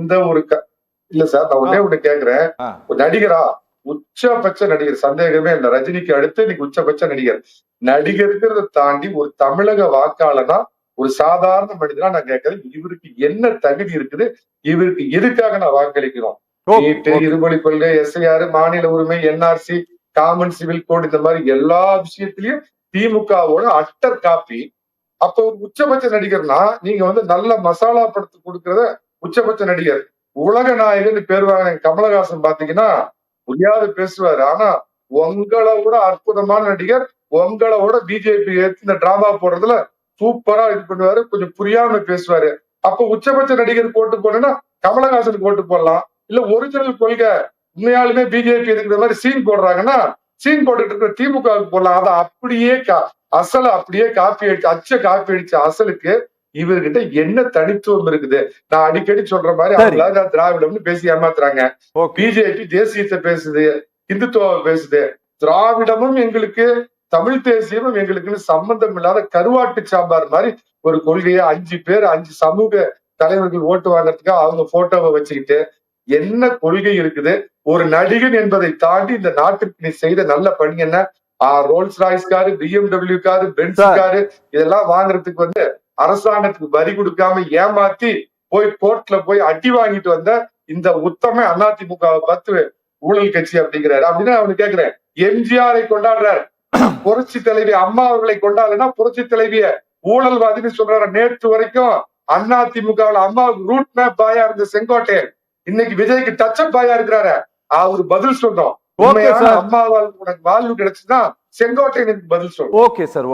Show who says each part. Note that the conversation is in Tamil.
Speaker 1: எந்த ஒரு இல்ல சார், நான் ஒன்னே ஒண்ணு கேக்குறேன். ஒரு நடிகரா உச்சபட்ச நடிகர், சந்தேகமே இல்ல. ரஜினிக்கு அடுத்து இன்னைக்கு உச்சபட்ச நடிகர். நடிகருங்கிறத தாண்டி ஒரு தமிழக வாக்காளனா, ஒரு சாதாரண மனிதனா நான் கேட்கிறேன், இவருக்கு என்ன தகுதி இருக்குது? இவருக்கு எதுக்காக நான் வாக்களிக்கணும்? நீட்டு, இருமொழி கொள்கை, எஸ்ஐஆர், மாநில உரிமை, என்ஆர்சி, காமன் சிவில் கோட், இந்த மாதிரி எல்லா விஷயத்திலயும் திமுகவோட அட்டர் காப்பி. அப்ப ஒரு உச்சபட்ச நடிகர்னா, நீங்க வந்து நல்ல மசாலா படத்து கொடுக்கறத உச்சபட்ச நடிகர். உலக நாயகன் பேர் வாங்கின கமலஹாசன் பாத்தீங்கன்னா புரியாத பேசுவாரு. ஆனா உங்களை விட அற்புதமான நடிகர், உங்களை விட பிஜேபி ஏத்து இந்த டிராமா போடுறதுல சூப்பரா இது பண்ணுவாரு. கொஞ்சம் புரியாம பேசுவாரு. அப்ப உச்சபட்ச நடிகர் போட்டு போனா கமலஹாசனுக்கு போட்டு போடலாம். இல்ல ஒரிஜினல் கொள்கை உண்மையாலுமே பிஜேபி இருக்கிற மாதிரி சீன் போடுறாங்கன்னா சீன் போட்டுட்டு இருக்கிற திமுகவுக்கு போடலாம். அதை அப்படியே அசல அப்படியே காப்பி அடிச்சு அச்ச காப்பி அடிச்ச அசலுக்கு இவர்கிட்ட என்ன தனித்துவம் இருக்குது? நான் அடிக்கடி சொல்ற மாதிரி அவங்களால திராவிடம்னு பேசி ஏமாத்துறாங்க. பிஜேபி தேசியத்தை பேசுது, இந்துத்துவ பேசுது. திராவிடமும் எங்களுக்கு, தமிழ் தேசியமும் எங்களுக்குன்னு சம்பந்தம் இல்லாத கருவாட்டு சாம்பார் மாதிரி ஒரு கொள்கையை 5 பேர் 5 சமூக தலைவர்கள் ஓட்டு வாங்கறதுக்காக அவங்க போட்டோவை வச்சுக்கிட்டு என்ன கொள்கை இருக்குது? ஒரு நடிகன் என்பதை தாண்டி இந்த நாட்டுக்கு நீ செய்த நல்ல பணி என்ன? Rolls Royce car, BMW car, Benz car இதெல்லாம் வாங்குறதுக்கு வந்து அரசாங்கத்துக்கு வரி கொடுக்காம ஏமாத்தி போய் கோர்ட்ல போய் அடி வாங்கிட்டு வந்த இந்த உத்தம அதிமுகவை பார்த்து ஊழல் கட்சி அப்படிங்கிறாரு. அப்படின்னு அவனு கேக்குறேன். எம்ஜிஆரை கொண்டாடுறாரு, புரட்சி தலைவி அம்மா அவர்களை கொண்டாடுனா புரட்சி தலைவிய ஊழல்வாதின்னு சொல்றாரு. நேற்று வரைக்கும் அதிமுகவில் அம்மாவுக்கு ரூட் மேப் பாயா இருந்த செங்கோட்டையன் இன்னைக்கு விஜய்க்கு டச்சப் பாயா இருக்கிறாரு. அவரு பதில் சொன்னோம். அம்மாவால் உனக்கு வாழ்வு கிடைச்சுன்னா செங்கோட்டையனுக்கு பதில் சொல்றோம்.
Speaker 2: Okay sir.